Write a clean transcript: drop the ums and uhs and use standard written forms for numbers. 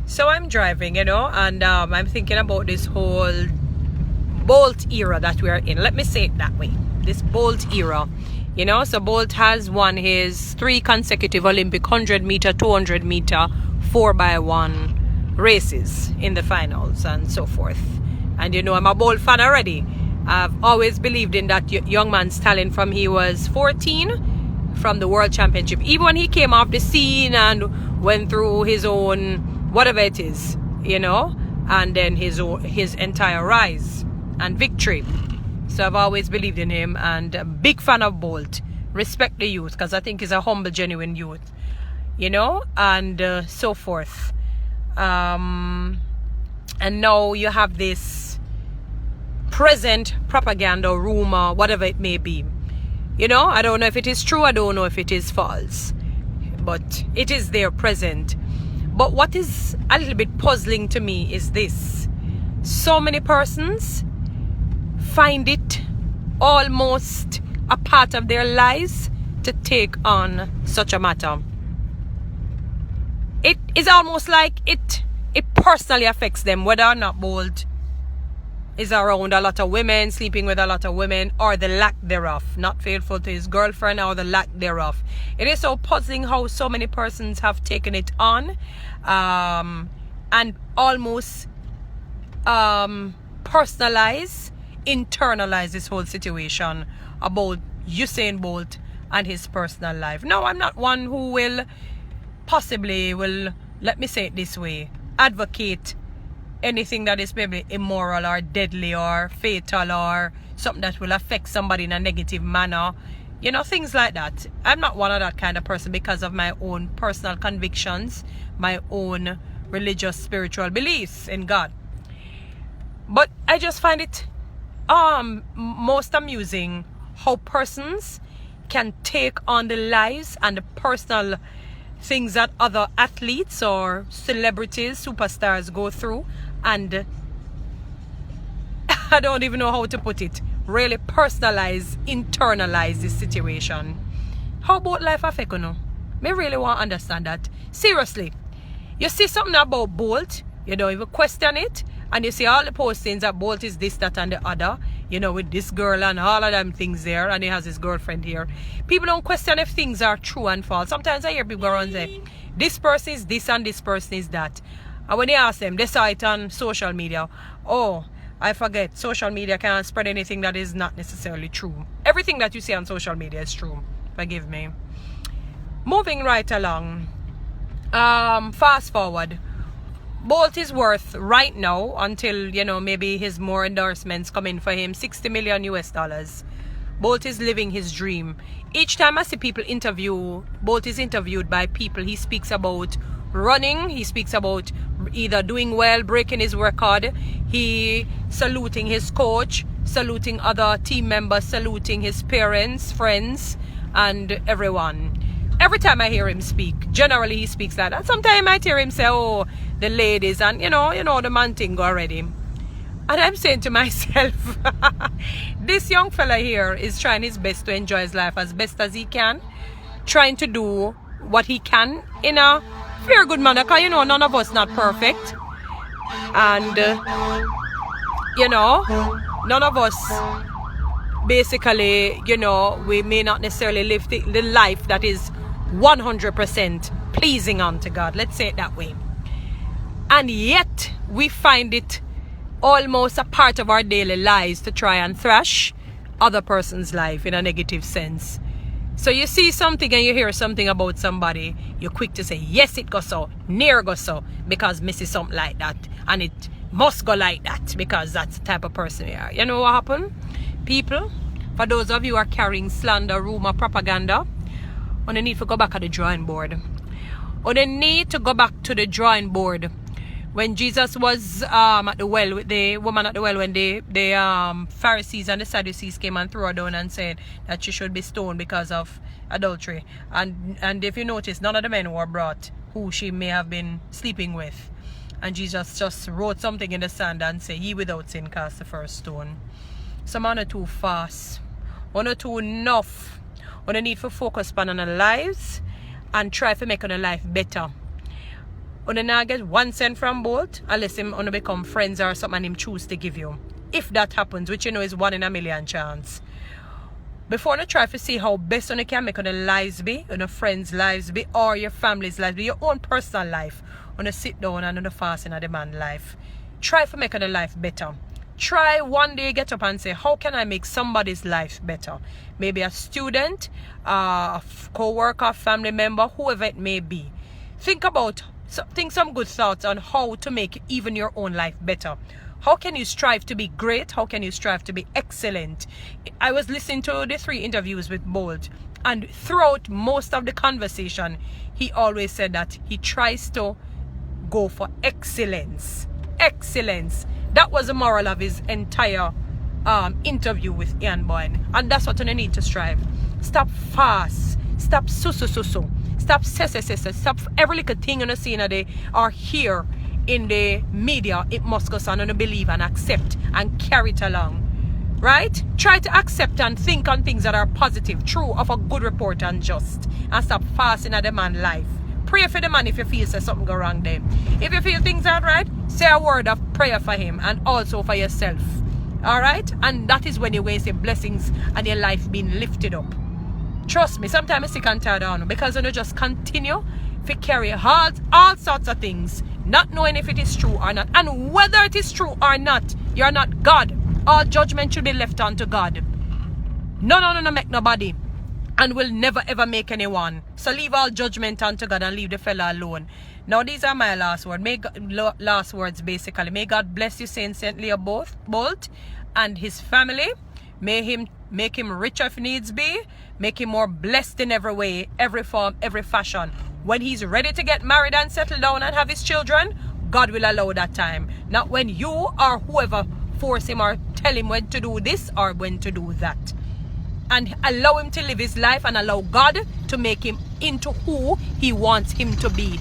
So I'm driving, and I'm thinking about this whole Bolt era that we're in. Let me say it that way. This Bolt era. So Bolt has won his 3 consecutive Olympic 100 meter, 200 meter, 4x1 races in the finals and so forth. And I'm a Bolt fan already. I've always believed in that young man's talent from he was 14, from the World Championship. Even when he came off the scene and went through his own, whatever it is, and then his entire rise and victory. So I've always believed in him, and a big fan of Bolt. Respect the youth, because I think he's a humble, genuine youth, and so forth. And now you have this present propaganda, rumor, whatever it may be. I don't know if it is true, I don't know if it is false, but it is there present. But what is a little bit puzzling to me is this: so many persons find it almost a part of their lives to take on such a matter. It is almost like it personally affects them, whether or not Bolt is around a lot of women, sleeping with a lot of women, or the lack thereof, not faithful to his girlfriend, or the lack thereof. It is so puzzling how so many persons have taken it on and almost internalize this whole situation about Usain Bolt and his personal life. No, I'm not one who will, let me say it this way, advocate anything that is maybe immoral or deadly or fatal or something that will affect somebody in a negative manner. Things like that. I'm not one of that kind of person because of my own personal convictions, my own religious, spiritual beliefs in God. But I just find it most amusing how persons can take on the lives and the personal things that other athletes or celebrities, superstars go through, and I don't even know how to put it, really personalize, internalize this situation. How about life affect you? Me really want to understand that. Seriously, you see something about Bolt, you don't even question it, and you see all the postings that Bolt is this, that, and the other, with this girl and all of them things there, and he has his girlfriend here. People don't question if things are true and false. Sometimes I hear people go around and say, this person is this and this person is that. And when they ask them, they saw it on social media. Oh, I forget, social media can't spread anything that is not necessarily true. Everything that you see on social media is true. Forgive me. Moving right along. Fast forward. Bolt is worth right now, until maybe his more endorsements come in for him, $60 million US. Bolt is living his dream. Each time I see people interview, Bolt is interviewed by people, he speaks about running, he speaks about either doing well, breaking his record, he saluting his coach, saluting other team members, saluting his parents, friends, and everyone. Every time I hear him speak, generally he speaks like that. Sometimes I might hear him say, oh, the ladies, and the man thing already. And I'm saying to myself, this young fella here is trying his best to enjoy his life as best as he can, trying to do what he can in a very good manner, because none of us not perfect, and none of us basically, we may not necessarily live the life that is 100% pleasing unto God, let's say it that way. And yet we find it almost a part of our daily lives to try and thrash other person's life in a negative sense. So you see something and you hear something about somebody, you're quick to say, yes, it goes so, near goes so, because Missy something like that, and it must go like that, because that's the type of person we are. You know what happened? People, for those of you who are carrying slander, rumor, propaganda, on the need to go back to the drawing board. On the need to go back to the drawing board. When Jesus was at the well with the woman at the well, when the Pharisees and the Sadducees came and threw her down and said that she should be stoned because of adultery. And if you notice, none of the men were brought who she may have been sleeping with. And Jesus just wrote something in the sand and said, ye without sin cast the first stone. Some man are too fast. One or too enough. One need to focus on our lives and try to make our life better. Una not get 1 cent from Bolt unless him wanna become friends or something and him choose to give you. If that happens, which you know is 1 in a million chance. Before you try to see how best you can make your lives be, your friends' lives be, or your family's lives be, your own personal life, on a sit down and on a fast in a demand life. Try to make your life better. Try one day get up and say, how can I make somebody's life better? Maybe a student, a co-worker, family member, whoever it may be. Think some good thoughts on how to make even your own life better. How can you strive to be great? How can you strive to be excellent? I was listening to the 3 interviews with Bolt, and throughout most of the conversation, he always said that he tries to go for excellence. Excellence. That was the moral of his entire interview with Ian Boyne. And that's what you need to strive. Stop fast. Stop so. Stop se. Stop every little thing you see in a day or hear in the media. It must go on and believe and accept and carry it along. Right? Try to accept and think on things that are positive, true, of a good report and just. And stop fasting at the man's life. Pray for the man if you feel something go wrong there. If you feel things aren't right, say a word of prayer for him and also for yourself. Alright? And that is when you will see blessings and your life being lifted up. Trust me, sometimes I'm sick and tired of it because you just continue to carry all sorts of things, not knowing if it is true or not. And whether it is true or not, you're not God. All judgment should be left unto God. No, make nobody. And will never ever make anyone. So leave all judgment unto God and leave the fella alone. Now these are my last words. Last words basically. May God bless you, Saint Leo Bolt and his family. May him make him richer if needs be. Make him more blessed in every way, every form, every fashion. When he's ready to get married and settle down and have his children, God will allow that time. Not when you or whoever force him or tell him when to do this or when to do that. And allow him to live his life and allow God to make him into who he wants him to be.